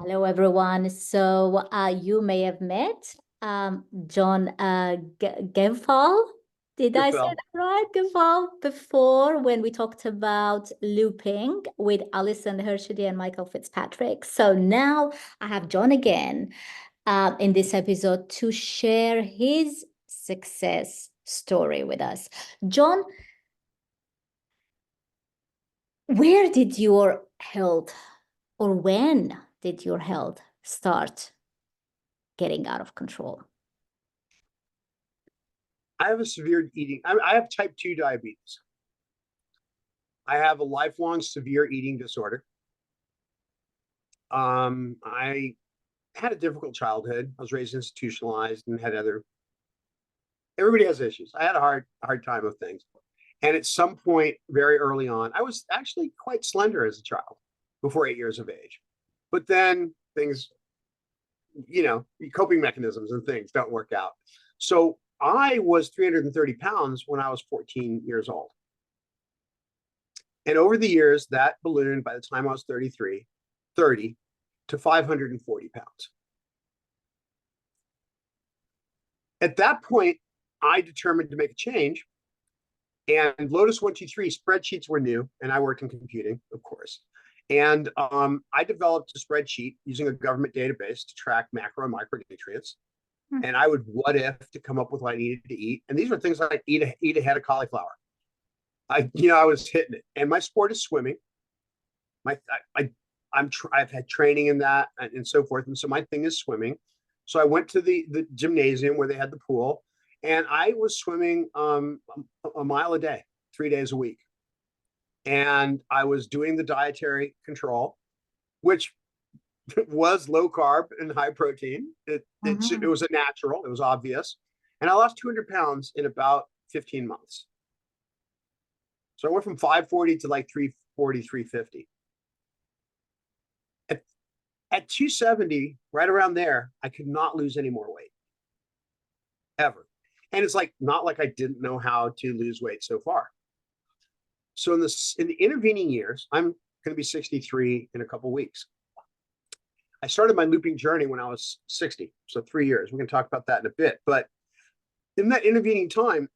Hello, everyone. So you may have met Jon Gefaell. Did I say Gefaell. that right? Gefaell before when we talked about looping with Alison Hershey and Michael Fitzpatrick. So now I have Jon again in this episode to share his success story with us. Jon, where did your health or when did your health start getting out of control? I have a severe eating. I have type 2 diabetes. I have a lifelong severe eating disorder. I had a difficult childhood. I was raised institutionalized and had other. Everybody has issues. I had a hard time with things, and at some point, very early on, I was actually quite slender as a child, before 8 years of age. But then things, coping mechanisms and things don't work out. So I was 330 pounds when I was 14 years old. And over the years, that ballooned by the time I was 30 to 540 pounds. At that point, I determined to make a change. And Lotus 123 spreadsheets were new, and I worked in computing, of course. And I developed a spreadsheet using a government database to track macro and micronutrients. And I would what if to come up with what I needed to eat. And these were things like eat a head of cauliflower. I was hitting it. And my sport is swimming. I've had training in that and so forth. And so my thing is swimming. So I went to the gymnasium where they had the pool, and I was swimming a mile a day, 3 days a week. And I was doing the dietary control, which was low carb and high protein. It was a natural, it was obvious. And I lost 200 pounds in about 15 months. So I went from 540 to like 340, 350. At 270, right around there, I could not lose any more weight, ever. And it's like, not like I didn't know how to lose weight so far. So in the intervening years, I'm going to be 63 in a couple of weeks. I started my looping journey when I was 60, so 3 years. We're going to talk about that in a bit. But in that intervening time,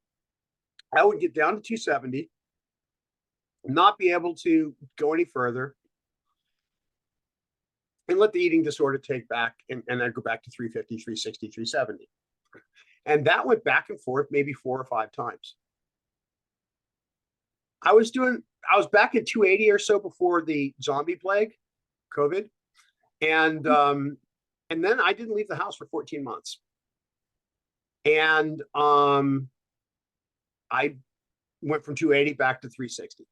I would get down to 270, not be able to go any further, and let the eating disorder take back, and I'd go back to 350, 360, 370. And that went back and forth maybe 4 or 5 times. I was back at 280 or so before the zombie plague, COVID. And then I didn't leave the house for 14 months. And I went from 280 back to 360.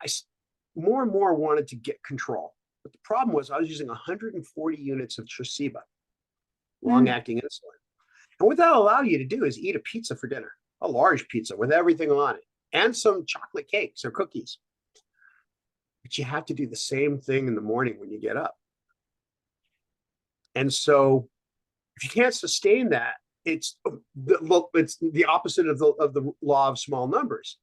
I more and more wanted to get control. But the problem was I was using 140 units of Tresiba, long-acting insulin. And what that'll allow you to do is eat a pizza for dinner, a large pizza with everything on it, and some chocolate cakes or cookies. But you have to do the same thing in the morning when you get up. And so if you can't sustain that, it's the opposite of the law of small numbers,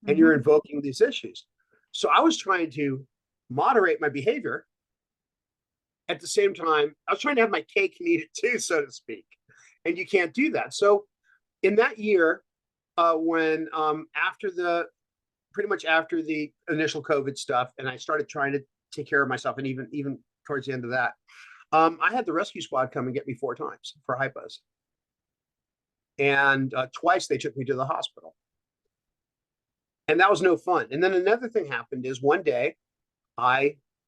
and you're invoking these issues. So I was trying to moderate my behavior. At the same time, I was trying to have my cake and eat it too, so to speak. And you can't do that. So in that year, when pretty much after the initial COVID stuff, and I started trying to take care of myself, and even towards the end of that, I had the rescue squad come and get me 4 times for hypos. And twice they took me to the hospital. And that was no fun. And then another thing happened is one day,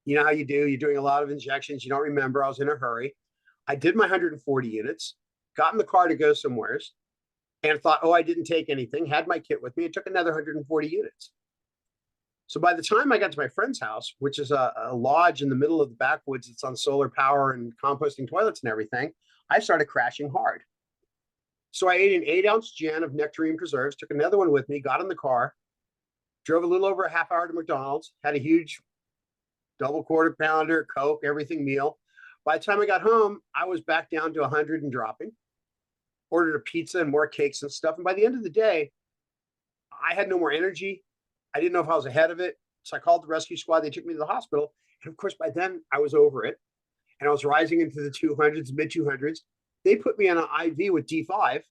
you know how you do, you're doing a lot of injections, you don't remember, I was in a hurry. I did my 140 units, got in the car to go somewheres, and thought, oh, I didn't take anything, had my kit with me, and took another 140 units. So by the time I got to my friend's house, which is a lodge in the middle of the backwoods, it's on solar power and composting toilets and everything, I started crashing hard. So I ate an 8-ounce gin of nectarine preserves, took another one with me, got in the car, drove a little over a half hour to McDonald's, had a huge double quarter pounder, Coke, everything meal. By the time I got home, I was back down to 100 and dropping. Ordered a pizza and more cakes and stuff. And by the end of the day, I had no more energy. I didn't know if I was ahead of it. So I called the rescue squad. They took me to the hospital. And of course, by then I was over it and I was rising into the 200s, mid 200s. They put me on an IV with D5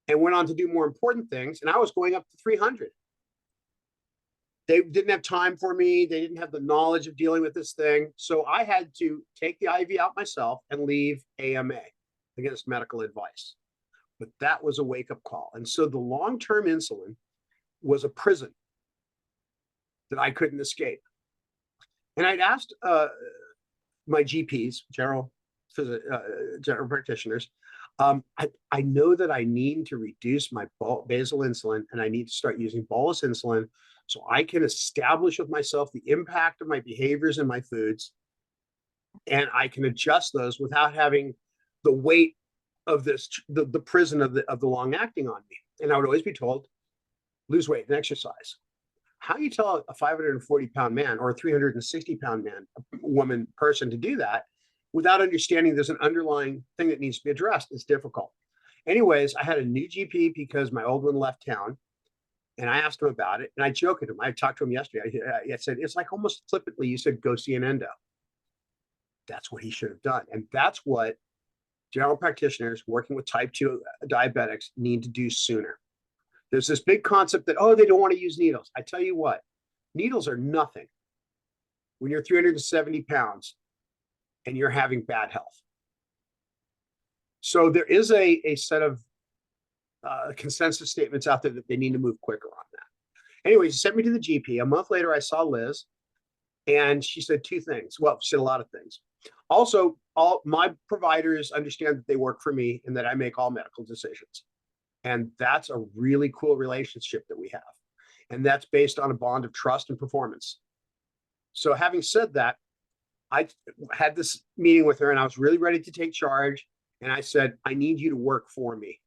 and went on to do more important things. And I was going up to 300. They didn't have time for me. They didn't have the knowledge of dealing with this thing. So I had to take the IV out myself and leave AMA against medical advice. But that was a wake-up call. And so the long-term insulin was a prison that I couldn't escape. And I'd asked my GPs, general practitioners, I know that I need to reduce my basal insulin and I need to start using bolus insulin so I can establish with myself the impact of my behaviors and my foods, and I can adjust those without having the weight of this, the prison of the long acting on me. And I would always be told, lose weight and exercise. How do you tell a 540-pound man or a 360-pound man, woman, person to do that without understanding there's an underlying thing that needs to be addressed? It's difficult. Anyways, I had a new GP because my old one left town. And I asked him about it, and I joked at him. I talked to him yesterday. I said, it's like almost flippantly, you said, go see an endo. That's what he should have done. And that's what general practitioners working with type 2 diabetics need to do sooner. There's this big concept that, oh, they don't want to use needles. I tell you what, needles are nothing when you're 370 pounds and you're having bad health. So there is a set of consensus statements out there that they need to move quicker on that. Anyways, he sent me to the GP. A month later, I saw Liz, and she said two things. Well, she said a lot of things. Also, all my providers understand that they work for me and that I make all medical decisions. And that's a really cool relationship that we have. And that's based on a bond of trust and performance. So having said that, I had this meeting with her and I was really ready to take charge. And I said, I need you to work for me.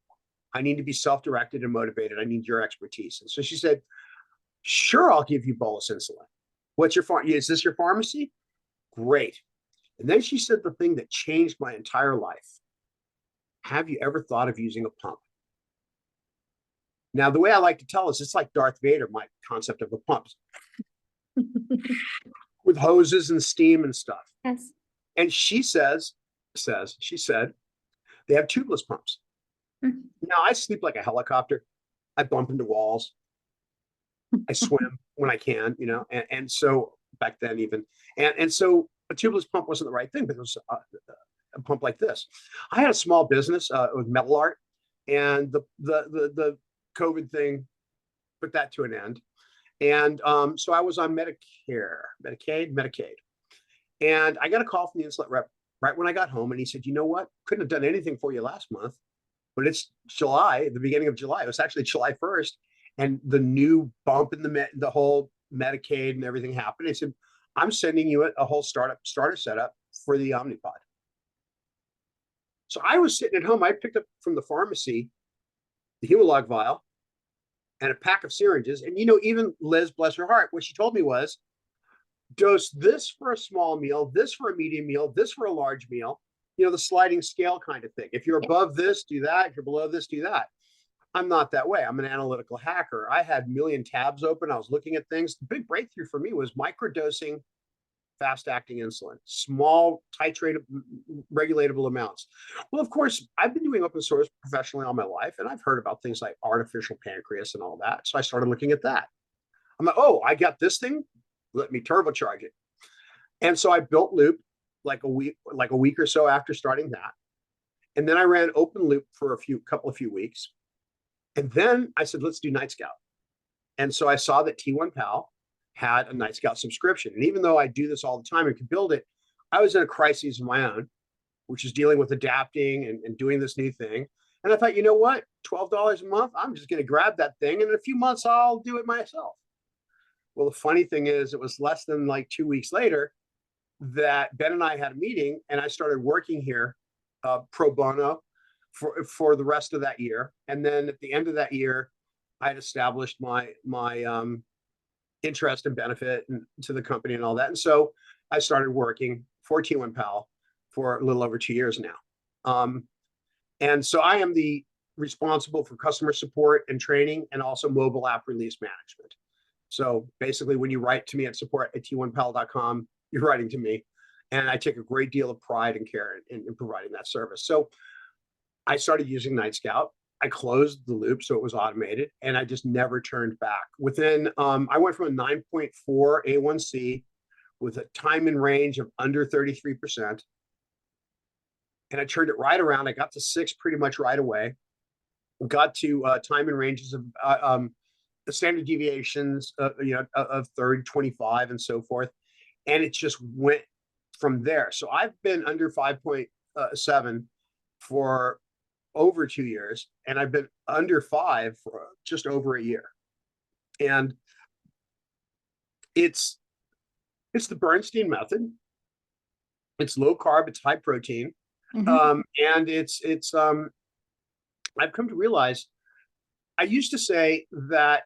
I need to be self-directed and motivated. I need your expertise. And so she said, sure, I'll give you bolus insulin. What's your is this your pharmacy? Great. And then she said the thing that changed my entire life. Have you ever thought of using a pump? Now, the way I like to tell is it's like Darth Vader, my concept of a pump. With hoses and steam and stuff. Yes. And she said, they have tubeless pumps. Mm-hmm. Now, I sleep like a helicopter. I bump into walls. I swim when I can, you know, and so back then even. And so a tubeless pump wasn't the right thing, but it was a pump like this. I had a small business with metal art, and the COVID thing put that to an end. And so I was on Medicaid. And I got a call from the insulin rep right when I got home. And he said, you know what? Couldn't have done anything for you last month, but it's July, the beginning of July. It was actually July 1st. And the new bump in the whole Medicaid and everything happened. He said, I'm sending you a whole starter setup for the Omnipod. So I was sitting at home. I picked up from the pharmacy the Humalog vial and a pack of syringes. And, you know, even Liz, bless her heart, what she told me was, dose this for a small meal, this for a medium meal, this for a large meal, you know, the sliding scale kind of thing. If you're above this, do that. If you're below this, do that. I'm not that way. I'm an analytical hacker. I had a million tabs open. I was looking at things. The big breakthrough for me was microdosing fast-acting insulin, small, titrated, regulatable amounts. Well, of course, I've been doing open source professionally all my life, and I've heard about things like artificial pancreas and all that. So I started looking at that. I'm like, oh, I got this thing. Let me turbocharge it. And so I built Loop like a week or so after starting that. And then I ran open loop for a few weeks. And then I said, let's do Night Scout. And so I saw that T1 Pal had a Night Scout subscription. And even though I do this all the time and could build it, I was in a crisis of my own, which is dealing with adapting and doing this new thing. And I thought, you know what? $12 a month, I'm just going to grab that thing. And in a few months, I'll do it myself. Well, the funny thing is, it was less than like 2 weeks later that Ben and I had a meeting, and I started working here pro bono for the rest of that year. And then at the end of that year, I had established my interest and benefit to the company and all that. And so I started working for T1 Pal for a little over 2 years now. And so I am the responsible for customer support and training, and also mobile app release management. So basically, when you write to me at support@t1pal.com, you're writing to me. And I take a great deal of pride and care in providing that service. So I started using Night Scout. I closed the loop so it was automated, and I just never turned back. I went from a 9.4 A1C with a time in range of under 33%. And I turned it right around. I got to 6 pretty much right away. Got to time in ranges of the standard deviations, of 30, 25, and so forth. And it just went from there. So I've been under 5.7 for over 2 years, and I've been under 5 for just over a year. And it's the Bernstein method. It's low carb, it's high protein. And I've come to realize, I used to say that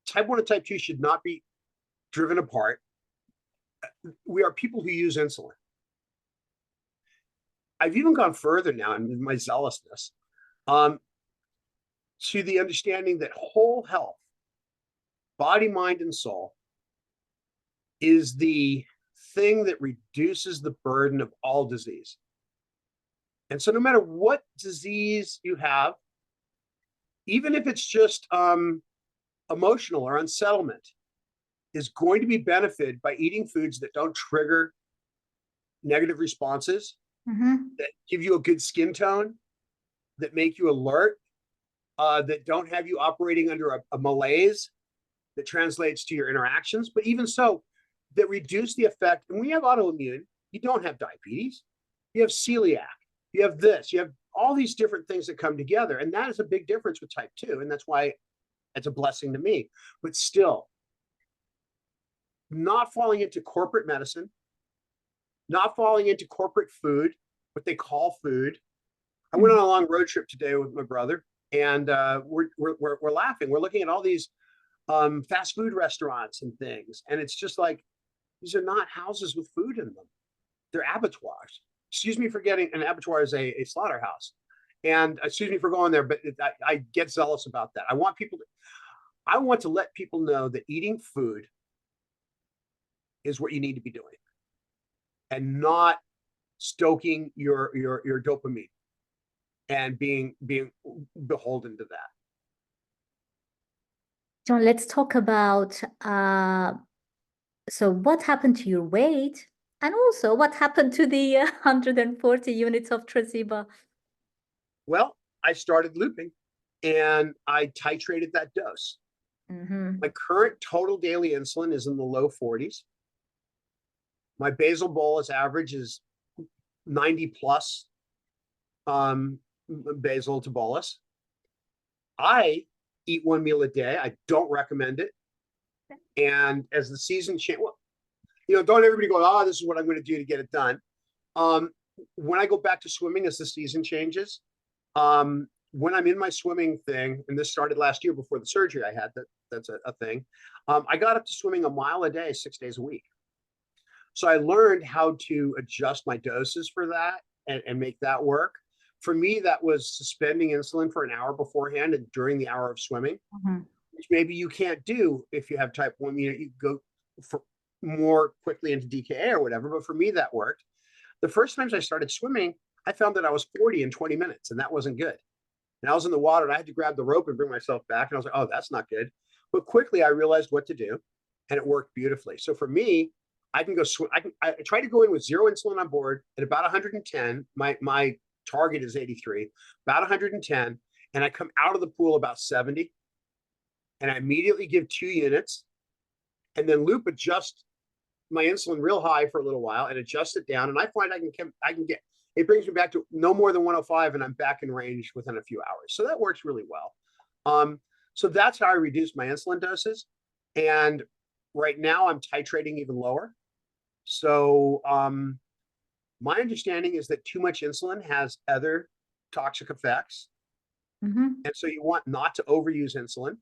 type 1 and type 2 should not be driven apart. We are people who use insulin. I've even gone further now in my zealousness to the understanding that whole health, body, mind, and soul, is the thing that reduces the burden of all disease. And so no matter what disease you have, even if it's just emotional or unsettlement, is going to be benefited by eating foods that don't trigger negative responses, that give you a good skin tone, that make you alert, that don't have you operating under a malaise that translates to your interactions. But even so, that reduce the effect. And when you have autoimmune, you don't have diabetes, you have celiac, you have this, you have all these different things that come together. And that is a big difference with type 2. And that's why it's a blessing to me. But still, not falling into corporate medicine, not falling into corporate food, what they call food. I went on a long road trip today with my brother, and we're laughing. We're looking at all these fast food restaurants and things, and it's just like, these are not houses with food in them. They're abattoirs. Excuse me for getting an abattoir is a slaughterhouse. And excuse me for going there, but I get zealous about that. I want to let people know that eating food is what you need to be doing, and not stoking your dopamine and being beholden to that. Jon, let's talk about so what happened to your weight, and also what happened to the 140 units of Tresiba? Well, I started looping, and I titrated that dose. My current total daily insulin is in the low 40s. My basal bolus average is 90 plus basal to bolus. I eat 1 meal a day. I don't recommend it. And as the season changes, don't everybody go, oh, this is what I'm going to do to get it done. When I go back to swimming as the season changes, when I'm in my swimming thing, and this started last year before the surgery I had, that's a thing, I got up to swimming a mile a day, 6 days a week. So I learned how to adjust my doses for that and make that work. For me, that was suspending insulin for an hour beforehand and during the hour of swimming, which maybe you can't do if you have type 1. You go for more quickly into DKA or whatever, but for me, that worked. The first times I started swimming, I found that I was 40 in 20 minutes, and that wasn't good. And I was in the water, and I had to grab the rope and bring myself back, and I was like, oh, that's not good. But quickly, I realized what to do, and it worked beautifully. So for me, I can go swim. I try to go in with 0 insulin on board at about 110. My target is 83, about 110, and I come out of the pool about 70, and I immediately give 2 units, and then loop adjust my insulin real high for a little while and adjust it down, and I find I can get it brings me back to no more than 105, and I'm back in range within a few hours. So that works really well. So that's how I reduce my insulin doses, and right now I'm titrating even lower. So my understanding is that too much insulin has other toxic effects. And so you want not to overuse insulin.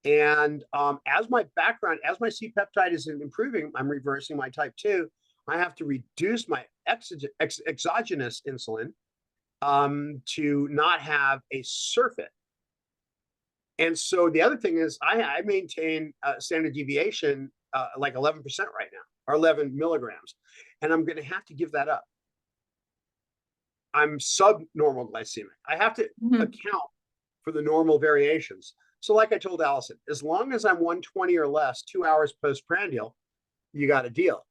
And as my C-peptide is improving, I'm reversing my type 2. I have to reduce my exogenous insulin to not have a surfeit. And so the other thing is I maintain standard deviation like 11% right now. or 11 milligrams. And I'm going to have to give that up. I'm subnormal glycemic. I have to account for the normal variations. So like I told Allison, as long as I'm 120 or less, 2 hours postprandial, you got a deal.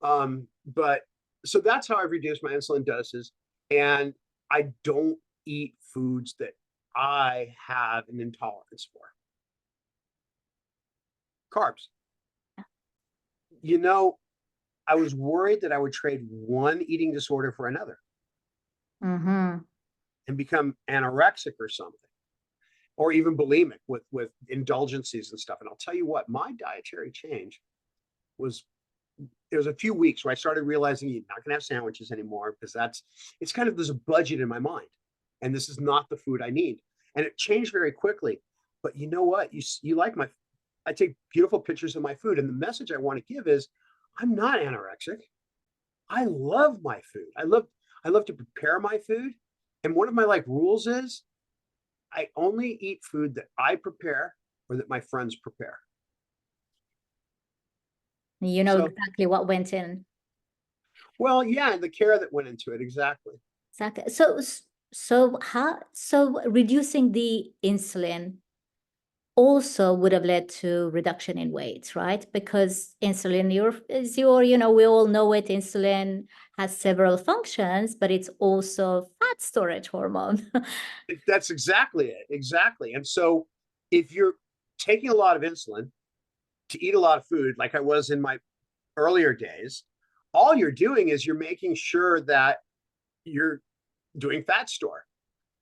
But so that's how I've reduced my insulin doses. And I don't eat foods that I have an intolerance for. Carbs. You know, I was worried that I would trade one eating disorder for another and become anorexic or something, or even bulimic with indulgences and stuff. And I'll tell you what, my dietary change was, it was a few weeks where I started realizing you're not going to have sandwiches anymore, because it's kind of, there's a budget in my mind, and this is not the food I need. And it changed very quickly. But you know what? You like I take beautiful pictures of my food, and the message I want to give is, I'm not anorexic. I love my food. I love to prepare my food. And one of my rules is, I only eat food that I prepare or that my friends prepare. You know exactly what went in. Well, yeah, and the care that went into it, exactly. Exactly. So reducing the insulin also would have led to reduction in weight, right? Because insulin, we all know it, insulin has several functions, but it's also fat storage hormone. That's exactly it. Exactly. And so if you're taking a lot of insulin to eat a lot of food, like I was in my earlier days, all you're doing is you're making sure that you're doing fat store.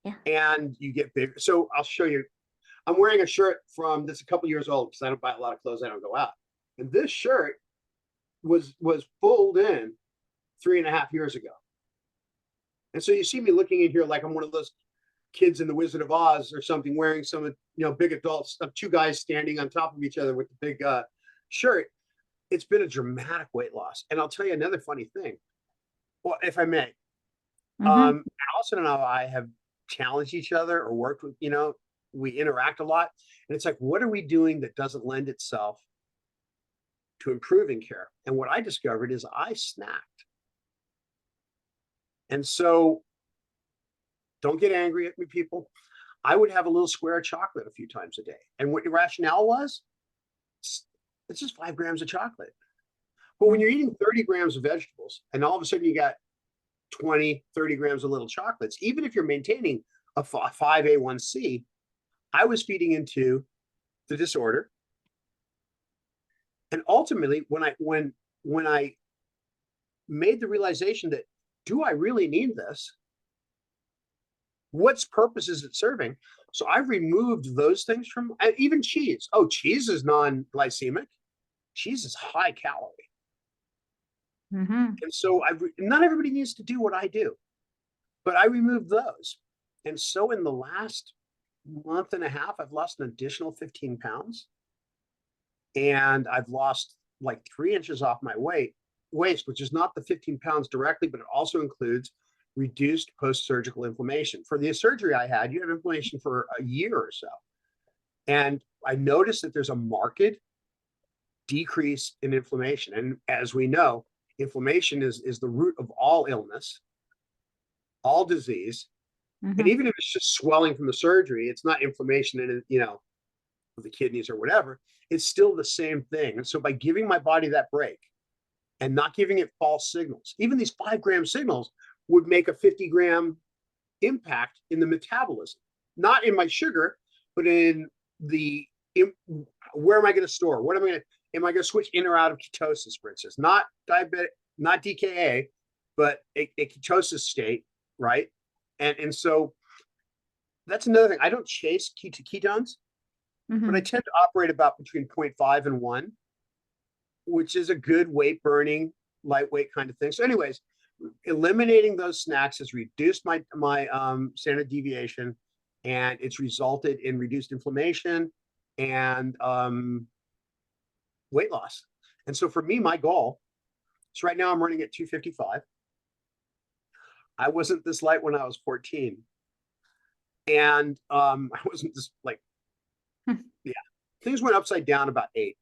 Yeah. And you get bigger. So I'll show you. I'm wearing a shirt that's a couple years old, because I don't buy a lot of clothes. I don't go out. And this shirt was pulled in 3.5 years ago. And so you see me looking in here like I'm one of those kids in the Wizard of Oz or something, wearing some, big adults, two guys standing on top of each other with the big shirt. It's been a dramatic weight loss. And I'll tell you another funny thing. Well, if I may, Allison and I have challenged each other or worked with, we interact a lot. And it's like, what are we doing that doesn't lend itself to improving care? And what I discovered is I snacked. And so don't get angry at me, people. I would have a little square of chocolate a few times a day. And what your rationale was, it's just 5 grams of chocolate. But when you're eating 30 grams of vegetables, and all of a sudden you got 20, 30 grams of little chocolates, even if you're maintaining a 5 a1c, I was feeding into the disorder. And ultimately, when I made the realization that, do I really need this? What's purpose is it serving? So I've removed those things from, even cheese. Oh, cheese is non-glycemic. Cheese is high calorie. And so not everybody needs to do what I do, but I removed those. And so in the last month and a half, I've lost an additional 15 pounds. And I've lost like 3 inches off my waist, which is not the 15 pounds directly, but it also includes reduced post-surgical inflammation. For the surgery I had, you have inflammation for a year or so. And I noticed that there's a marked decrease in inflammation. And as we know, inflammation is the root of all illness, all disease. And even if it's just swelling from the surgery, it's not inflammation in, the kidneys or whatever, it's still the same thing. And so by giving my body that break and not giving it false signals, even these 5 gram signals would make a 50 gram impact in the metabolism, not in my sugar, but in where am I going to store? Am I going to switch in or out of ketosis, for instance? Not diabetic, not DKA, but a ketosis state, right? And so that's another thing. I don't chase ketones, but I tend to operate about between 0.5 and 1, which is a good weight burning, lightweight kind of thing. So anyways, eliminating those snacks has reduced my standard deviation, and it's resulted in reduced inflammation and weight loss. And so for me, my goal, so right now I'm running at 255. I wasn't this light when I was 14. And I wasn't this things went upside down about 8.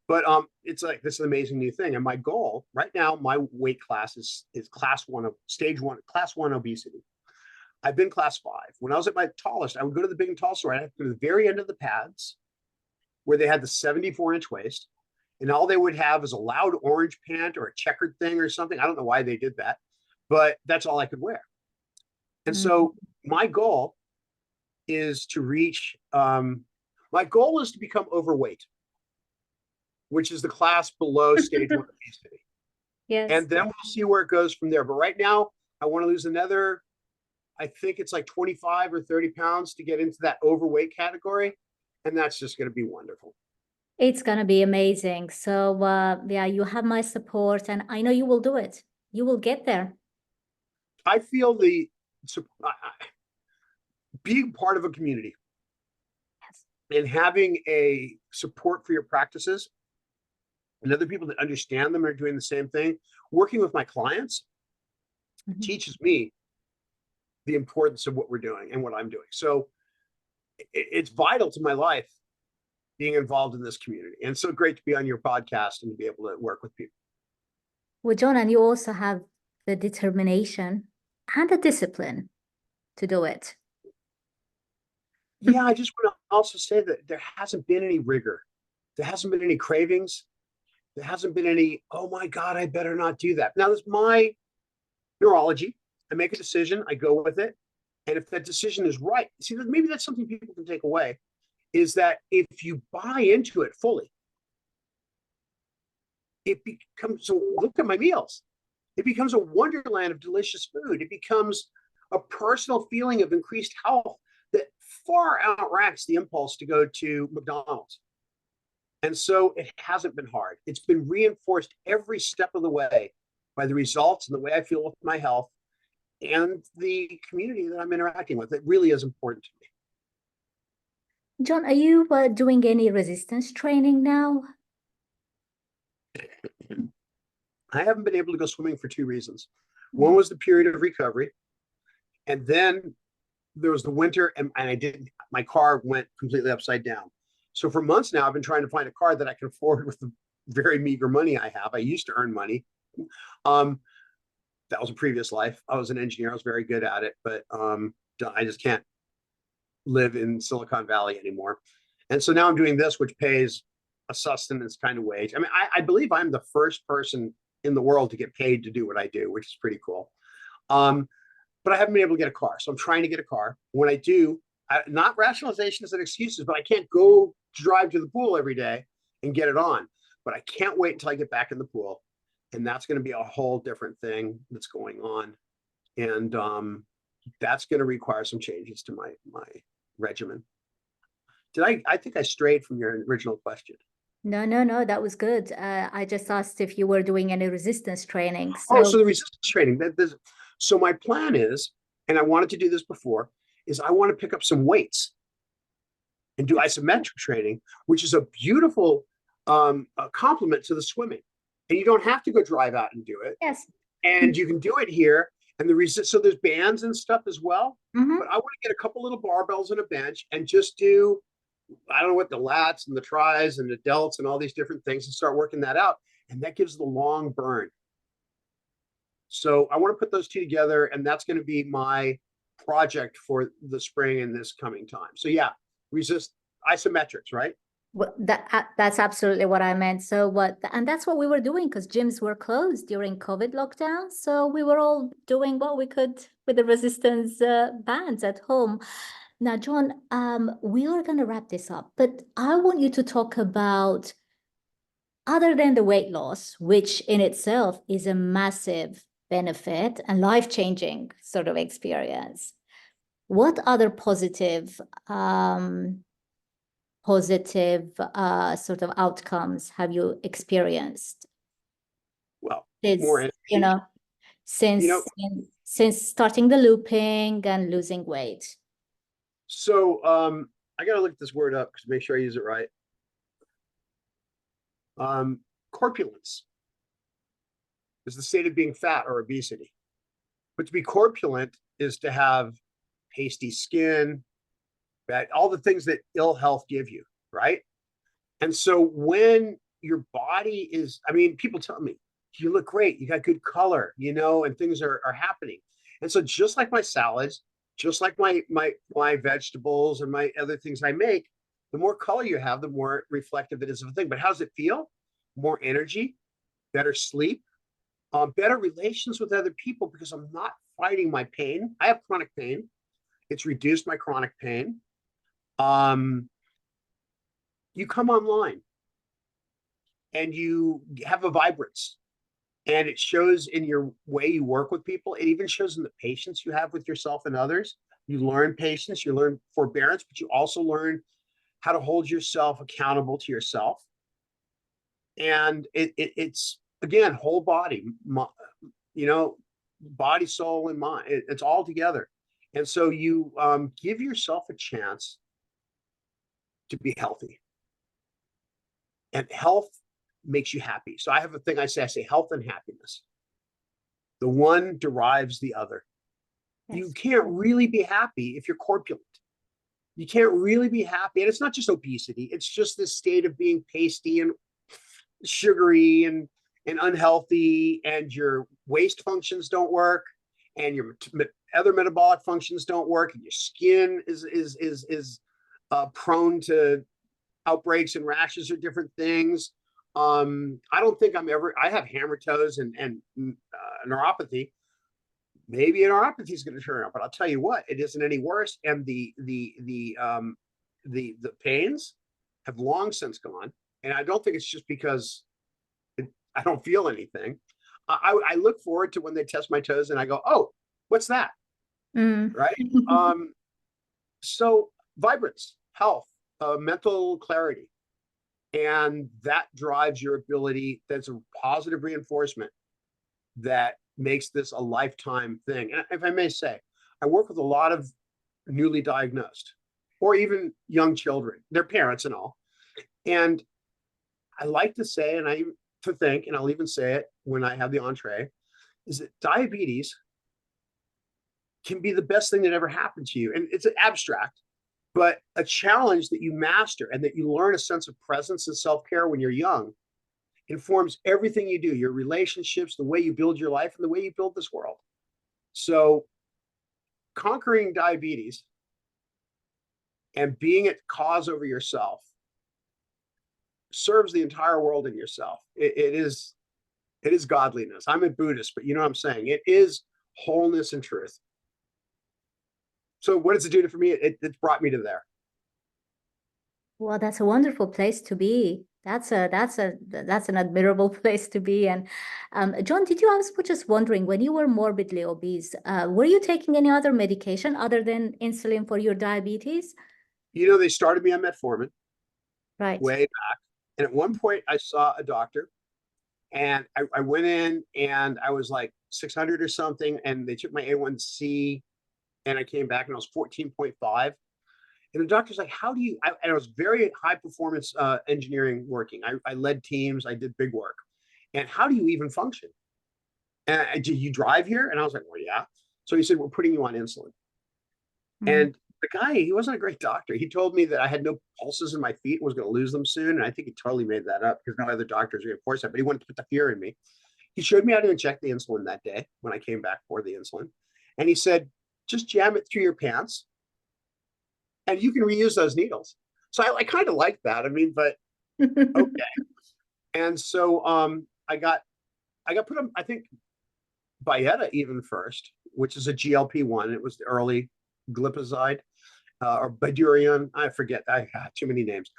But it's like this is an amazing new thing. And my goal right now, my weight class is class one of stage one, class one obesity. I've been class five. When I was at my tallest, I would go to the big and tall store. I'd have to go to the very end of the pads where they had the 74-inch waist. And all they would have is a loud orange pant or a checkered thing or something. I don't know why they did that, but that's all I could wear. And so my goal is to reach, my goal is to become overweight, which is the class below stage one obesity. Yes. And then we'll see where it goes from there. But right now, I want to lose another, I think it's like 25 or 30 pounds to get into that overweight category. And that's just going to be wonderful. It's going to be amazing. So, yeah, you have my support, and I know you will do it. You will get there. I feel being part of a community and having a support for your practices and other people that understand them are doing the same thing, working with my clients teaches me the importance of what we're doing and what I'm doing. So it's vital to my life being involved in this community. And it's so great to be on your podcast and to be able to work with people. Well, John, and you also have the determination and the discipline to do it. Yeah, I just want to also say that there hasn't been any rigor. There hasn't been any cravings. There hasn't been any, oh my God, I better not do that. Now, that's my neurology. I make a decision, I go with it. And if that decision is right, see, maybe that's something people can take away, is that if you buy into it fully, it becomes, so look at my meals. It becomes a wonderland of delicious food. It becomes a personal feeling of increased health that far outranks the impulse to go to McDonald's. And so it hasn't been hard. It's been reinforced every step of the way by the results and the way I feel with my health and the community that I'm interacting with. It really is important to me. John, are you doing any resistance training now? I haven't been able to go swimming for two reasons. One was the period of recovery. And then there was the winter and my car went completely upside down. So for months now, I've been trying to find a car that I can afford with the very meager money I have. I used to earn money. That was a previous life. I was an engineer. I was very good at it, but I just can't live in Silicon Valley anymore. And so now I'm doing this, which pays a sustenance kind of wage. I mean, I believe I'm the first person in the world to get paid to do what I do, which is pretty cool. But I haven't been able to get a car. So I'm trying to get a car. When I do, not rationalizations and excuses, but I can't go drive to the pool every day and get it on. But I can't wait until I get back in the pool. And that's going to be a whole different thing that's going on. And that's going to require some changes to my regimen. I think I strayed from your original question. No, that was good. I just asked if you were doing any resistance training. So the resistance training. So my plan is, and I wanted to do this before, is I want to pick up some weights and do isometric training, which is a beautiful complement to the swimming. And you don't have to go drive out and do it. Yes. And you can do it here. And so there's bands and stuff as well. But I want to get a couple little barbells and a bench and just do, I don't know what, the lats and the tris and the delts and all these different things and start working that out. And that gives the long burn. So I want to put those two together, and that's going to be my project for the spring and this coming time. So yeah, resist isometrics, right? Well, that's absolutely what I meant. So and that's what we were doing because gyms were closed during COVID lockdown. So we were all doing what we could with the resistance bands at home. Now, John, we are going to wrap this up, but I want you to talk about, other than the weight loss, which in itself is a massive benefit and life-changing sort of experience, what other positive sort of outcomes have you experienced? Well, since starting the looping and losing weight. So I got to look this word up to make sure I use it right. Corpulence is the state of being fat or obesity. But to be corpulent is to have pasty skin, all the things that ill health give you, right? And so when your body is, I mean, people tell me, you look great, you got good color, and things are happening. And so just like my salads, just like my vegetables and my other things I make, the more color you have, the more reflective it is of a thing. But how does it feel? More energy, better sleep, better relations with other people because I'm not fighting my pain. I have chronic pain. It's reduced my chronic pain. You come online and you have a vibrance, and it shows in your way you work with people. It even shows in the patience you have with yourself and others. You learn patience, you learn forbearance, but you also learn how to hold yourself accountable to yourself. And it's again, whole body, body, soul, and mind. It's all together. And so you give yourself a chance to be healthy. And health makes you happy. So I have a thing I say health and happiness. The one derives the other. Yes. You can't really be happy if you're corpulent. You can't really be happy. And it's not just obesity. It's just this state of being pasty and sugary and unhealthy, and your waist functions don't work, and your other metabolic functions don't work, and your skin is prone to outbreaks and rashes or different things. I don't think I have hammer toes and neuropathy. Maybe a neuropathy is going to turn up, but I'll tell you what, it isn't any worse. And the pains have long since gone. And I don't think it's just because I don't feel anything. I look forward to when they test my toes and I go, oh, what's that? Right. So vibrance, health, mental clarity. And that drives your ability. That's a positive reinforcement that makes this a lifetime thing. And if I may say, I work with a lot of newly diagnosed or even young children, their parents and all. And I like to say, and I'll even say it when I have the entree, is that diabetes can be the best thing that ever happened to you. And it's abstract, but a challenge that you master and that you learn a sense of presence and self-care when you're young informs everything you do, your relationships, the way you build your life, and the way you build this world. So conquering diabetes and being at cause over yourself serves the entire world and yourself. It is godliness. I'm a Buddhist, but you know what I'm saying? It is wholeness and truth. So what does it do for me? It's brought me to there. Well, that's a wonderful place to be. That's an admirable place to be. And Jon, I was just wondering, when you were morbidly obese, were you taking any other medication other than insulin for your diabetes? They started me on metformin, right, way back. And at one point I saw a doctor, and I went in and I was like 600 or something, and they took my A1c, and I came back and I was 14.5. And the doctor's like, how do you, and I was very high performance engineering working. I led teams, I did big work. And how do you even function? And do you drive here? And I was like, well, yeah. So he said, we're putting you on insulin. And the guy, he wasn't a great doctor. He told me that I had no pulses in my feet and was going to lose them soon. And I think he totally made that up because no other doctors reinforced that, but he wanted to put the fear in me. He showed me how to inject the insulin that day when I came back for the insulin. And he said, just jam it through your pants and you can reuse those needles. So I kind of like that. I mean, but okay. And so I got put on, I think, Byetta even first, which is a GLP-1. It was the early glipizide or Bydureon. I forget. I got too many names.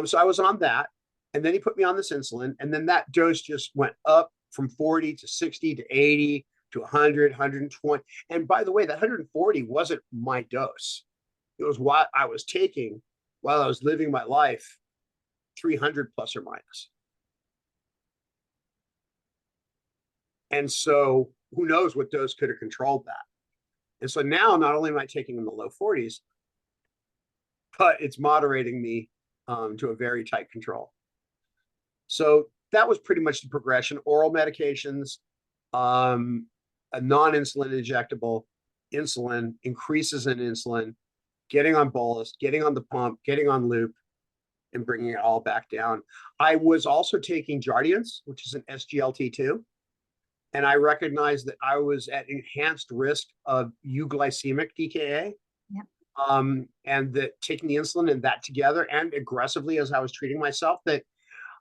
So I was on that. And then he put me on this insulin. And then that dose just went up from 40 to 60 to 80 to 100, 120. And by the way, that 140 wasn't my dose. It was what I was taking while I was living my life, 300 plus or minus. And so who knows what dose could have controlled that. And so now not only am I taking in the low 40s, but it's moderating me to a very tight control. So that was pretty much the progression. Oral medications, a non-insulin injectable, insulin, increases in insulin, getting on bolus, getting on the pump, getting on loop. and bringing it all back down. I was also taking Jardiance, which is an SGLT2, and I recognized that I was at enhanced risk of euglycemic DKA. And that taking the insulin and that together and aggressively as I was treating myself, that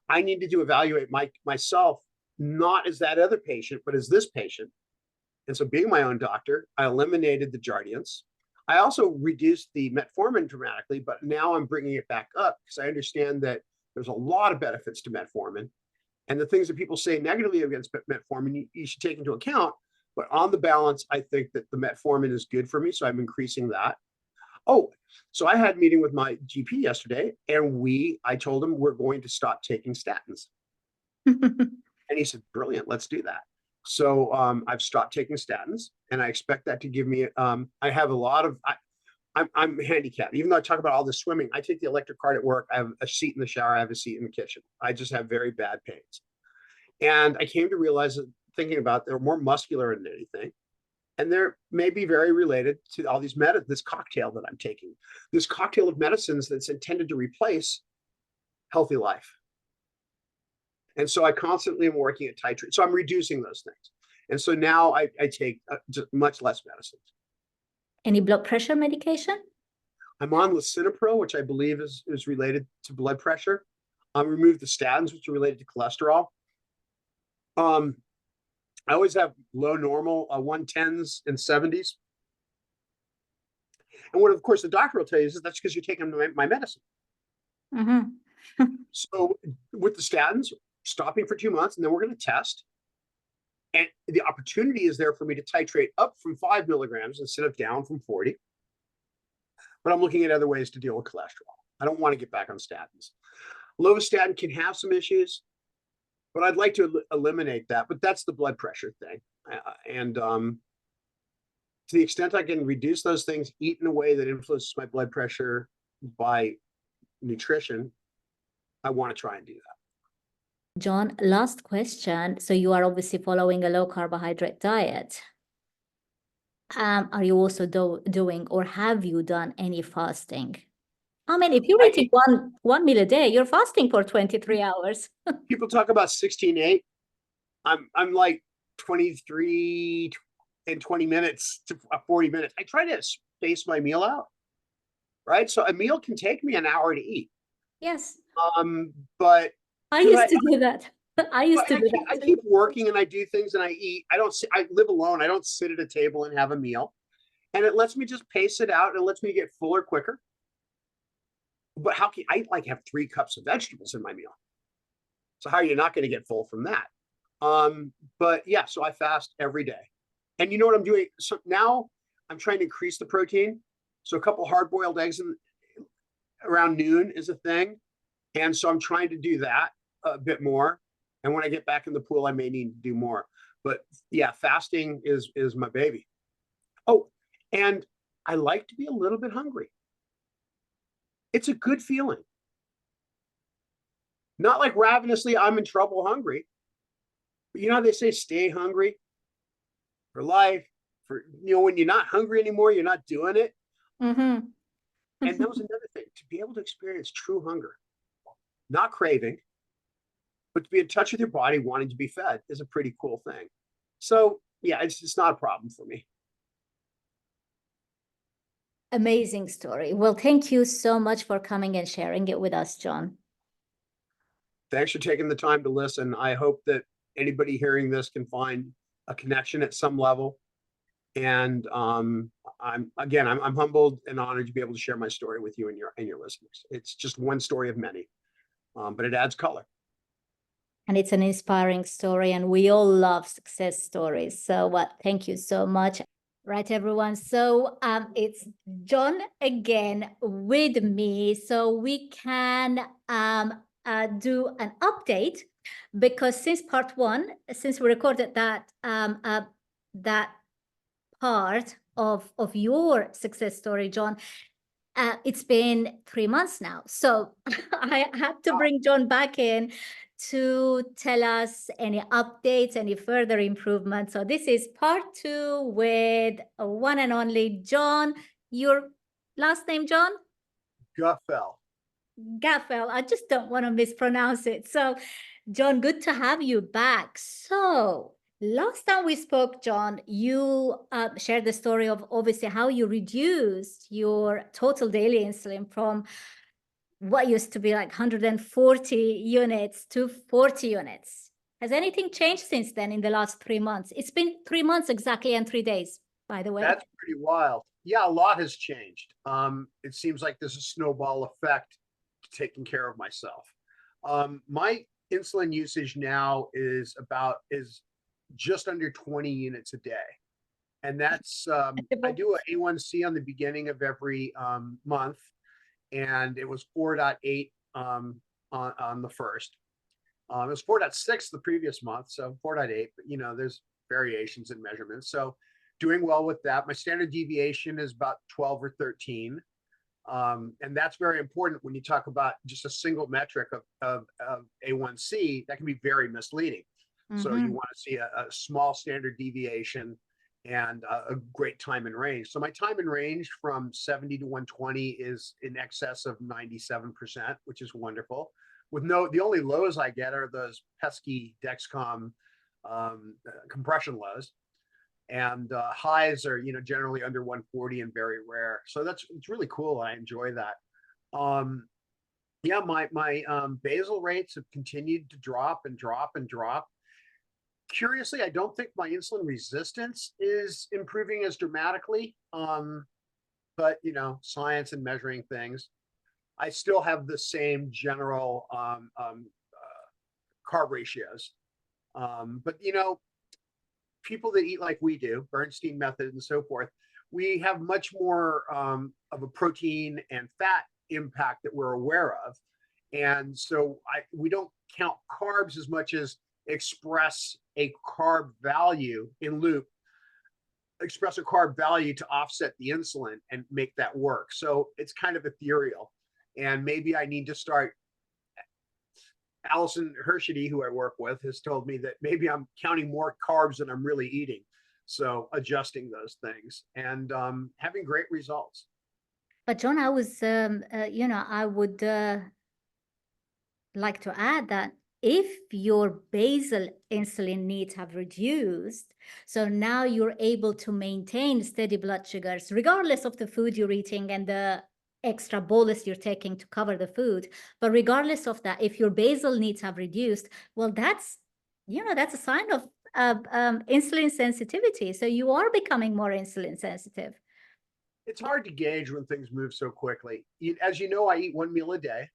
I needed to evaluate myself, not as that other patient, but as this patient. And so being my own doctor, I eliminated the Jardiance. I also reduced the metformin dramatically, but now I'm bringing it back up because I understand that there's a lot of benefits to metformin. And the things that people say negatively against metformin, you should take into account. But on the balance, I think that the metformin is good for me. So I'm increasing that. Oh, so I had a meeting with my GP yesterday, and I told him we're going to stop taking statins. And he said, brilliant, let's do that. So I've stopped taking statins, and I expect that to give me, I have a lot of, I'm handicapped. Even though I talk about all the swimming, I take the electric cart at work. I have a seat in the shower. I have a seat in the kitchen. I just have very bad pains. And I came to realize that thinking about they're more muscular than anything. And they're maybe very related to all these this cocktail that I'm taking, this cocktail of medicines that's intended to replace healthy life. And so I constantly am working at titrate. So I'm reducing those things. And so now I take just much less medicines. Any blood pressure medication? I'm on lisinopril, which I believe is related to blood pressure. Removed the statins, which are related to cholesterol. I always have low normal 110s and 70s. And what, of course, the doctor will tell you is that's because you're taking my medicine. So with the statins, stopping for 2 months, and then we're going to test. And the opportunity is there for me to titrate up from 5 milligrams instead of down from 40. But I'm looking at other ways to deal with cholesterol. I don't want to get back on statins. Lovastatin can have some issues, but I'd like to eliminate that. But that's the blood pressure thing. And to the extent I can reduce those things, eat in a way that influences my blood pressure by nutrition, I want to try and do that. Jon, last question. So you are obviously following a low carbohydrate diet. Are you also doing, or have you done any fasting? I mean, if you're eating one meal a day, you're fasting for 23 hours. People talk about 16-8. I'm like 23 and 20 minutes to 40 minutes. I try to space my meal out, right? So a meal can take me an hour to eat. Yes. But I used to do that. I keep working and I do things and I eat. I live alone. I don't sit at a table and have a meal. And it lets me just pace it out. And it lets me get fuller quicker. But how can I have 3 cups of vegetables in my meal? So how are you not going to get full from that? But yeah, so I fast every day. And you know what I'm doing? So now I'm trying to increase the protein. So a couple hard-boiled eggs around noon is a thing. And so I'm trying to do that a bit more. And when I get back in the pool, I may need to do more. But yeah, fasting is my baby. Oh, and I like to be a little bit hungry. It's a good feeling. Not like ravenously, I'm in trouble hungry. But you know how they say stay hungry for life? When you're not hungry anymore, you're not doing it. And that was another thing, to be able to experience true hunger, not craving, but to be in touch with your body, wanting to be fed is a pretty cool thing. So yeah, it's not a problem for me. Amazing story. Well, thank you so much for coming and sharing it with us, Jon. Thanks for taking the time to listen. I hope that anybody hearing this can find a connection at some level. And I'm humbled and honored to be able to share my story with you and your listeners. It's just one story of many, but it adds color. And it's an inspiring story, and we all love success stories. So thank you so much. Right, everyone. So it's Jon again with me, so we can do an update, because since part 1, since we recorded that that part of your success story, Jon, it's been 3 months now. So I had to bring Jon back in to tell us any updates, any further improvements. So this is part 2 with one and only Jon. Your last name, Jon? Gefaell. Gefaell. I just don't want to mispronounce it. So, Jon, good to have you back. So, last time we spoke, Jon, you shared the story of obviously how you reduced your total daily insulin from what used to be like 140 units to 40 units. Has anything changed since then in the last 3 months? It's been 3 months exactly and 3 days, by the way. That's pretty wild. Yeah, a lot has changed. It seems like there's a snowball effect to taking care of myself. My insulin usage now is just under 20 units a day. And that's I do a A1C on the beginning of every month, and it was 4.8 on the first. It was 4.6 the previous month, so 4.8, but you know, there's variations in measurements. So doing well with that. My standard deviation is about 12 or 13. And that's very important when you talk about just a single metric of A1C. That can be very misleading. So you want to see a small standard deviation and a great time in range. So my time in range from 70 to 120 is in excess of 97%, which is wonderful. The only lows I get are those pesky Dexcom compression lows. And highs are, you know, generally under 140 and very rare. So it's really cool. I enjoy that. Yeah, my basal rates have continued to drop and drop and drop. Curiously, I don't think my insulin resistance is improving as dramatically. But you know, science and measuring things. I still have the same general carb ratios. But you know, people that eat like we do, Bernstein method and so forth, we have much more of a protein and fat impact that we're aware of. And so we don't count carbs as much as express a carb value in loop, express a carb value to offset the insulin and make that work. So it's kind of ethereal. And maybe I need to start. Allison Hershey, who I work with, has told me that maybe I'm counting more carbs than I'm really eating. So adjusting those things and having great results. But Jon, I was, I would like to add that if your basal insulin needs have reduced, so now you're able to maintain steady blood sugars, regardless of the food you're eating and the extra bolus you're taking to cover the food. But regardless of that, if your basal needs have reduced, well, that's a sign of insulin sensitivity. So you are becoming more insulin sensitive. It's hard to gauge when things move so quickly. As you know, I eat one meal a day.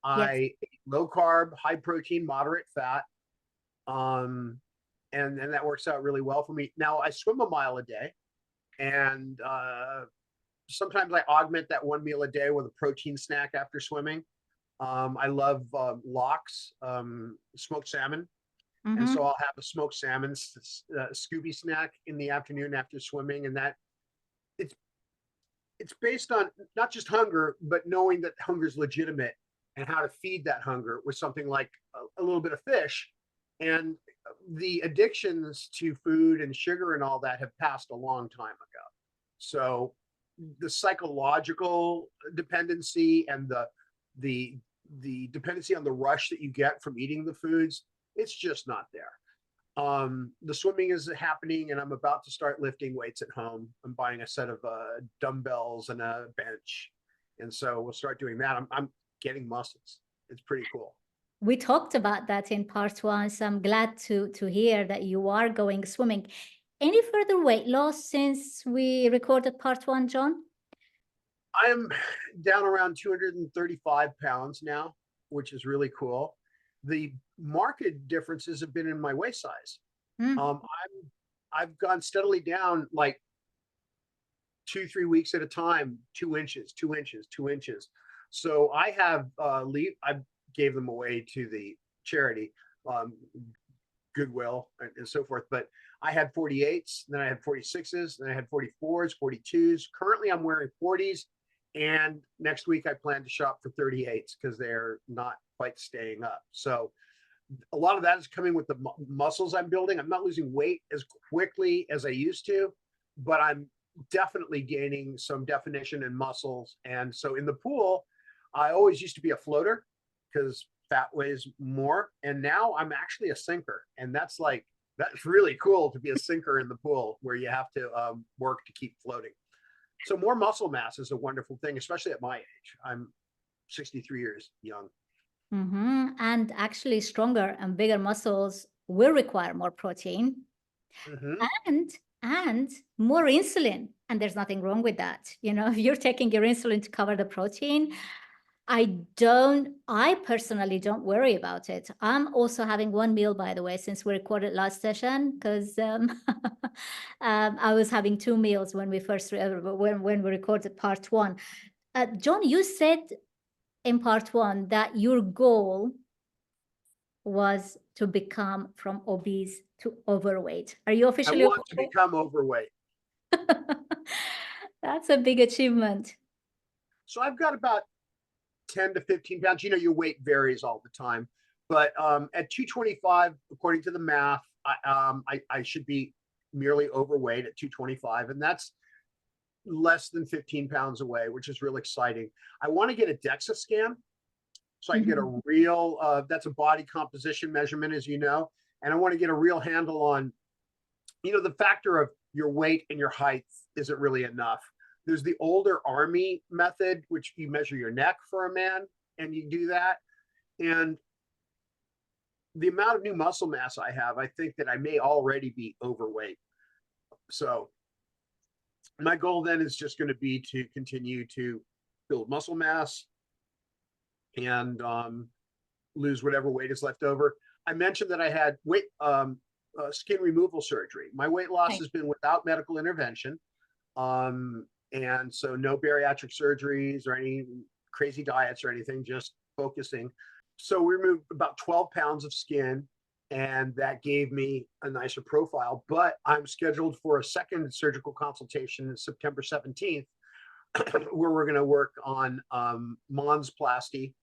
I eat low carb, high protein, moderate fat. And that works out really well for me. Now I swim a mile a day, and sometimes I augment that one meal a day with a protein snack after swimming. I love lox, smoked salmon. And so I'll have a smoked salmon Scooby snack in the afternoon after swimming. And that it's based on not just hunger, but knowing that hunger is legitimate and how to feed that hunger with something like a little bit of fish. And the addictions to food and sugar and all that have passed a long time ago. So the psychological dependency and the dependency on the rush that you get from eating the foods, it's just not there. The swimming is happening, and I'm about to start lifting weights at home. I'm buying a set of dumbbells and a bench, and so we'll start doing that. I'm getting muscles. It's pretty cool. We talked about that in part one, so I'm glad to hear that you are going swimming. Any further weight loss since we recorded part one, Jon? I'm down around 235 pounds now, which is really cool. The market differences have been in my waist size. I've gone steadily down like 2-3 weeks at a time, 2 inches, 2 inches, 2 inches. So I have I gave them away to the charity, Goodwill and so forth. But I had 48s, then I had 46s, then I had 44s, 42s. Currently, I'm wearing 40s. And next week, I plan to shop for 38s because they're not quite staying up. So a lot of that is coming with the muscles I'm building. I'm not losing weight as quickly as I used to, but I'm definitely gaining some definition in muscles. And so in the pool, I always used to be a floater because fat weighs more. And now I'm actually a sinker. And that's really cool to be a sinker in the pool where you have to work to keep floating. So more muscle mass is a wonderful thing, especially at my age. I'm 63 years young. And actually stronger and bigger muscles will require more protein and more insulin. And there's nothing wrong with that. You know, if you're taking your insulin to cover the protein, I personally don't worry about it. I'm also having one meal, by the way, since we recorded last session, because I was having two meals when we recorded part one. John, you said in part one that your goal was to become from obese to overweight. Are you officially? I want to become overweight. That's a big achievement. So I've got about 10 to 15 pounds. You know, your weight varies all the time, but at 225, according to the math, I should be merely overweight at 225, and that's less than 15 pounds away, which is real exciting. I want to get a DEXA scan so I can get a real, that's a body composition measurement, as you know, and I want to get a real handle on, you know, the factor of your weight and your height isn't really enough. There's the older army method, which you measure your neck for a man and you do that. And the amount of new muscle mass I have, I think that I may already be overweight. So my goal then is just going to be to continue to build muscle mass and lose whatever weight is left over. I mentioned that I had skin removal surgery. My weight loss has been without medical intervention. And so no bariatric surgeries or any crazy diets or anything, just focusing. So we removed about 12 pounds of skin, and that gave me a nicer profile. But I'm scheduled for a second surgical consultation September 17th, where we're going to work on monsplasty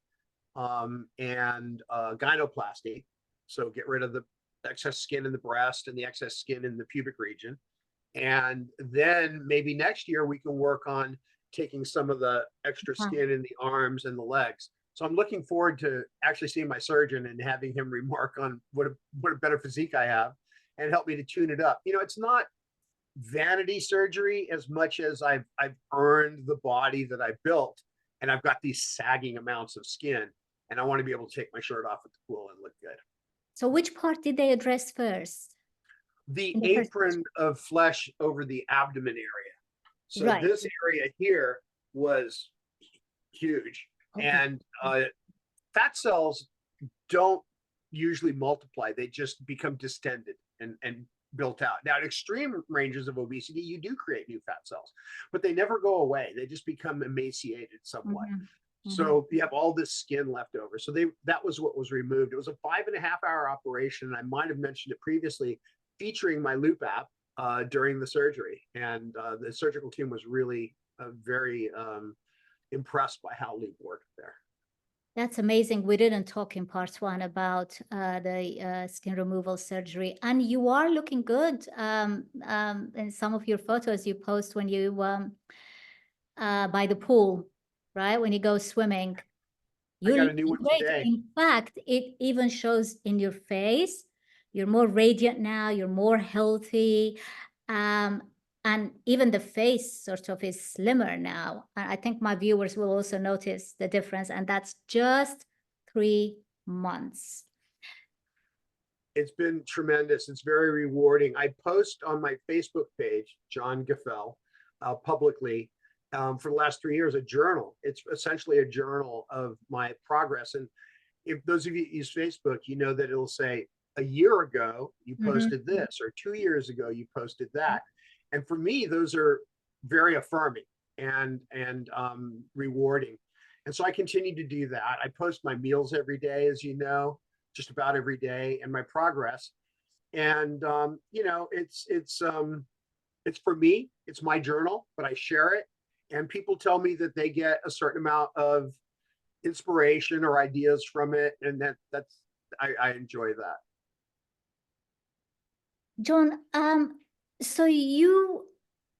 and gynoplasty. So get rid of the excess skin in the breast and the excess skin in the pubic region. And then maybe next year we can work on taking some of the extra skin in the arms and the legs. So I'm looking forward to actually seeing my surgeon and having him remark on what a better physique I have and help me to tune it up. You know, it's not vanity surgery as much as I've earned the body that I built, and I've got these sagging amounts of skin, and I want to be able to take my shirt off at the pool and look good. So which part did they address first? The apron of flesh over the abdomen area. So this area here was huge. And fat cells don't usually multiply. They just become distended and built out. Now, at extreme ranges of obesity, you do create new fat cells, but they never go away. They just become emaciated somewhat. So you have all this skin left over. So that was what was removed. It was a 5.5-hour operation. I might have mentioned it previously, featuring my Loop app during the surgery. And the surgical team was really very impressed by how Loop worked there. That's amazing. We didn't talk in part one about the skin removal surgery, and you are looking good in some of your photos you post when you by the pool, right? When you go swimming. I got a new one today. In fact, it even shows in your face. You're more radiant now. You're more healthy. And even the face sort of is slimmer now. I think my viewers will also notice the difference. And that's just 3 months. It's been tremendous. It's very rewarding. I post on my Facebook page, Jon Gefaell, publicly for the last 3 years, a journal. It's essentially a journal of my progress. And if those of you use Facebook, you know that it'll say, a year ago, you posted this, or 2 years ago, you posted that. And for me, those are very affirming and rewarding. And so I continue to do that. I post my meals every day, as you know, just about every day, and my progress. And you know, it's for me. It's my journal, but I share it, and people tell me that they get a certain amount of inspiration or ideas from it, and I enjoy that. John, so you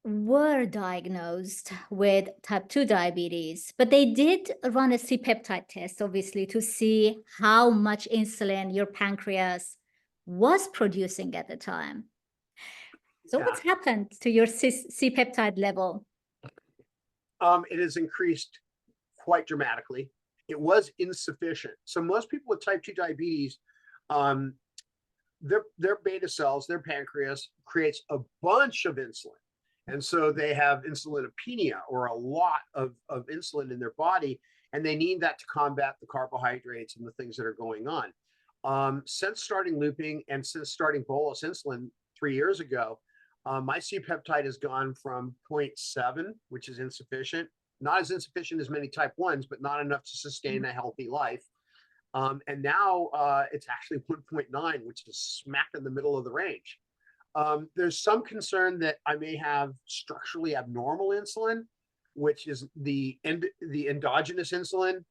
were diagnosed with type 2 diabetes, but they did run a C-peptide test, obviously, to see how much insulin your pancreas was producing at the time. So Yeah. what's happened to your C-peptide level? It has increased quite dramatically. It was insufficient. So most people with type 2 diabetes, um, their beta cells, their pancreas creates a bunch of insulin. And so they have insulinopenia, or a lot of insulin in their body, and they need that to combat the carbohydrates and the things that are going on. Since starting looping and since starting bolus insulin 3 years ago, my C-peptide has gone from 0.7, which is insufficient, not as insufficient as many type 1s, but not enough to sustain a healthy life. And now it's actually 1.9, which is smack in the middle of the range. There's some concern that I may have structurally abnormal insulin, which is the endogenous insulin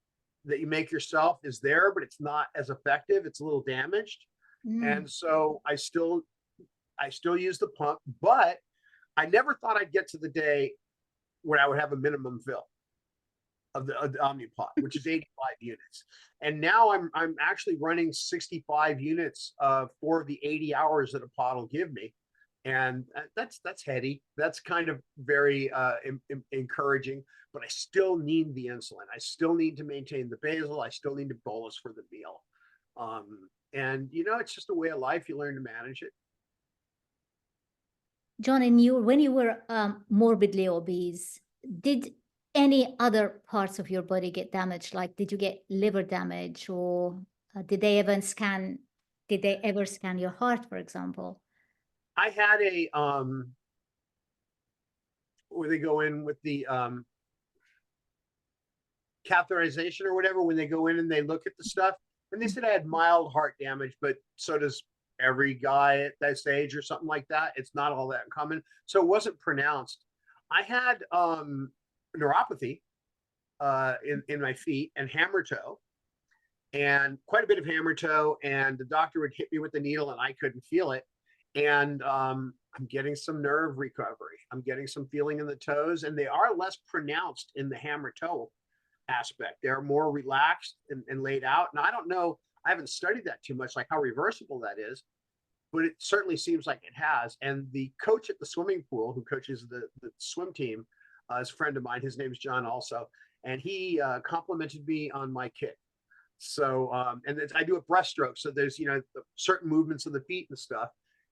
that you make yourself is there, but it's not as effective. It's a little damaged. And so I still use the pump, but I never thought I'd get to the day where I would have a minimum fill of the Omnipod, which is 85 units. And now I'm actually running 65 units for the 80 hours that a pod will give me. And that's heady. That's kind of very encouraging, but I still need the insulin. I still need to maintain the basal. I still need to bolus for the meal. And it's just a way of life. You learn to manage it. John, when you were morbidly obese, did any other parts of your body get damaged? Like, did you get liver damage, or did they ever scan your heart, for example? I had where they go in with the catheterization or whatever, when they go in and they look at the stuff, and they said I had mild heart damage, but so does every guy at this age or something like that. It's not all that common. So it wasn't pronounced. I had neuropathy in my feet and hammer toe, and quite a bit of hammer toe, and the doctor would hit me with the needle and I couldn't feel it. And I'm getting some nerve recovery. I'm getting some feeling in the toes, and they are less pronounced in the hammer toe aspect. They're more relaxed and laid out. And I don't know, I haven't studied that too much, like how reversible that is, but it certainly seems like it has. And the coach at the swimming pool, who coaches the swim team, is a friend of mine. His name's John also. And he complimented me on my kick. So, and I do a breaststroke. So there's, certain movements of the feet and stuff.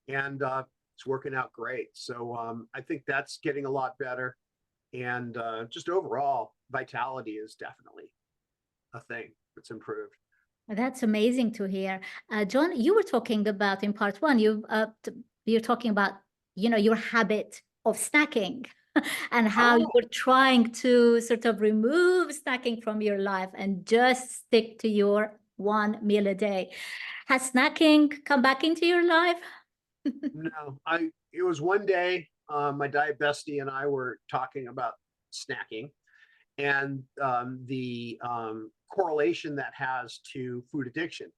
And it's working out great. So I think that's getting a lot better. And just overall, vitality is definitely a thing that's improved. That's amazing to hear. John, you were talking about in part one, you're talking about, your habit of snacking and how you were trying to sort of remove snacking from your life and just stick to your one meal a day. Has snacking come back into your life? No, it was one day, my diet bestie and I were talking about snacking and the correlation that has to food addiction.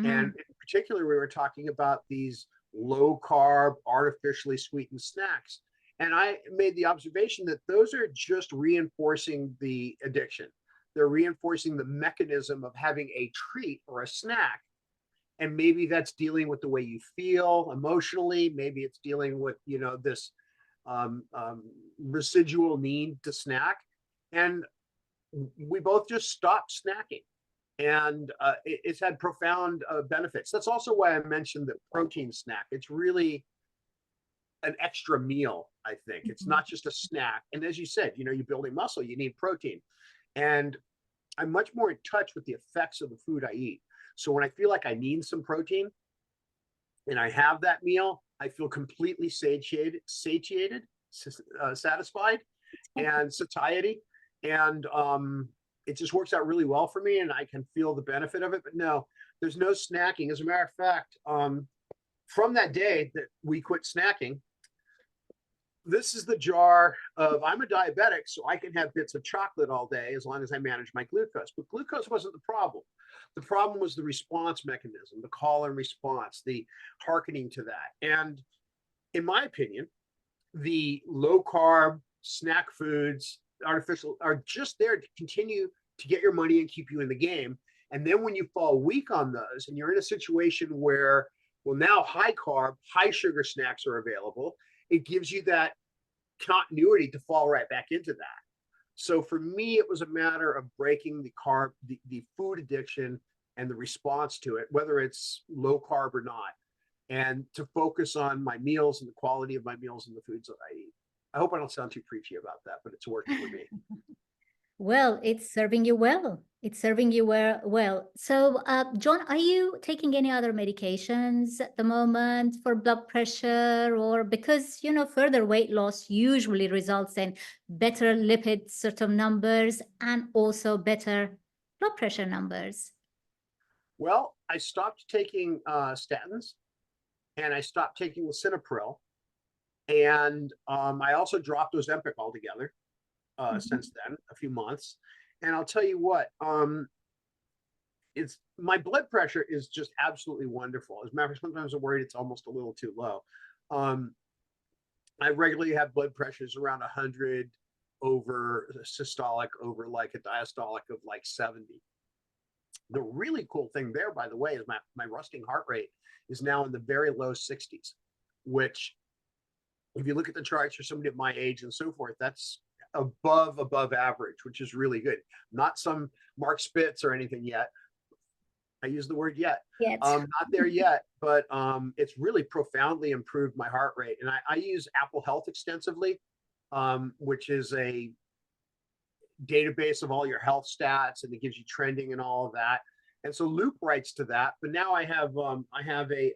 And in particular, we were talking about these low carb, artificially sweetened snacks. And I made the observation that those are just reinforcing the addiction. They're reinforcing the mechanism of having a treat or a snack. And maybe that's dealing with the way you feel emotionally. Maybe it's dealing with, this residual need to snack. And we both just stopped snacking. And it's had profound benefits. That's also why I mentioned the protein snack. It's really an extra meal, I think. It's not just a snack. And as you said, you're building muscle, you need protein. And I'm much more in touch with the effects of the food I eat. So when I feel like I need some protein and I have that meal, I feel completely satiated, satisfied, and satiety. And it just works out really well for me, and I can feel the benefit of it. But no, there's no snacking. As a matter of fact, from that day that we quit snacking, this is the jar of, I'm a diabetic, so I can have bits of chocolate all day as long as I manage my glucose. But glucose wasn't the problem. The problem was the response mechanism, the call and response, the hearkening to that. And in my opinion, the low carb snack foods, artificial, are just there to continue to get your money and keep you in the game. And then when you fall weak on those and you're in a situation where, well, now high carb, high sugar snacks are available, it gives you that continuity to fall right back into that. So for me, it was a matter of breaking the food addiction and the response to it, whether it's low carb or not, and to focus on my meals and the quality of my meals and the foods that I eat. I hope I don't sound too preachy about that, but it's working for me. Well, it's serving you well. It's serving you well. So, John, are you taking any other medications at the moment for blood pressure, or because, further weight loss usually results in better lipid certain numbers and also better blood pressure numbers? Well, I stopped taking statins, and I stopped taking lisinopril, and I also dropped Ozempic altogether since then, a few months. And I'll tell you what, it's my blood pressure is just absolutely wonderful. As a matter of fact, sometimes I'm worried it's almost a little too low. I regularly have blood pressures around 100 over systolic, over like a diastolic of like 70. The really cool thing there, by the way, is my resting heart rate is now in the very low 60s, which, if you look at the charts for somebody at my age and so forth, that's above average, which is really good. Not some Mark Spitz or anything yet. I use the word yet. Not there yet, but it's really profoundly improved my heart rate. And I use Apple Health extensively, which is a database of all your health stats, and it gives you trending and all of that. And so Loop writes to that. But now I have a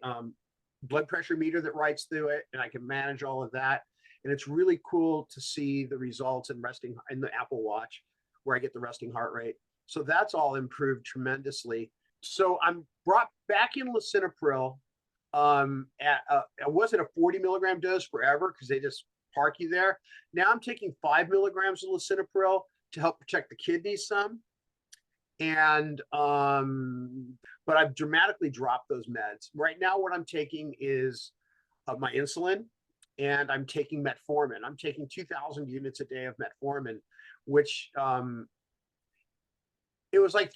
blood pressure meter that writes through it, and I can manage all of that. And it's really cool to see the results in the Apple Watch, where I get the resting heart rate. So that's all improved tremendously. So I'm brought back in lisinopril. I wasn't a 40 milligram dose forever because they just park you there. Now I'm taking 5 milligrams of lisinopril to help protect the kidneys some. And but I've dramatically dropped those meds. Right now, what I'm taking is my insulin, and I'm taking metformin. I'm taking 2,000 units a day of metformin, which it was like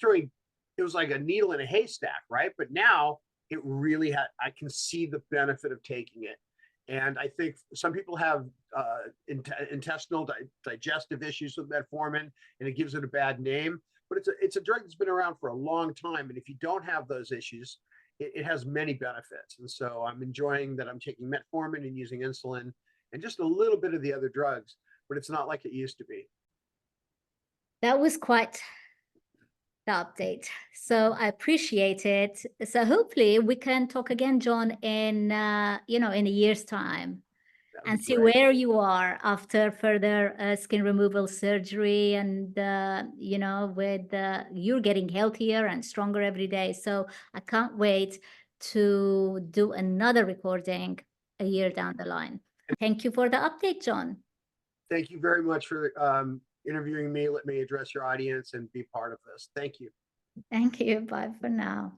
a needle in a haystack, right? But now I can see the benefit of taking it. And I think some people have intestinal digestive issues with metformin, and it gives it a bad name. But it's a drug that's been around for a long time. And if you don't have those issues, it has many benefits. And so I'm enjoying that I'm taking metformin and using insulin and just a little bit of the other drugs, but it's not like it used to be. That was quite the update. So I appreciate it. So hopefully we can talk again, John, in in a year's time, and see where you are after further skin removal surgery, and with you're getting healthier and stronger every day. So I can't wait to do another recording a year down the line. Thank you for the update, John. Thank you very much for interviewing me. Let me address your audience and be part of this. Thank you. Thank you. Bye for now.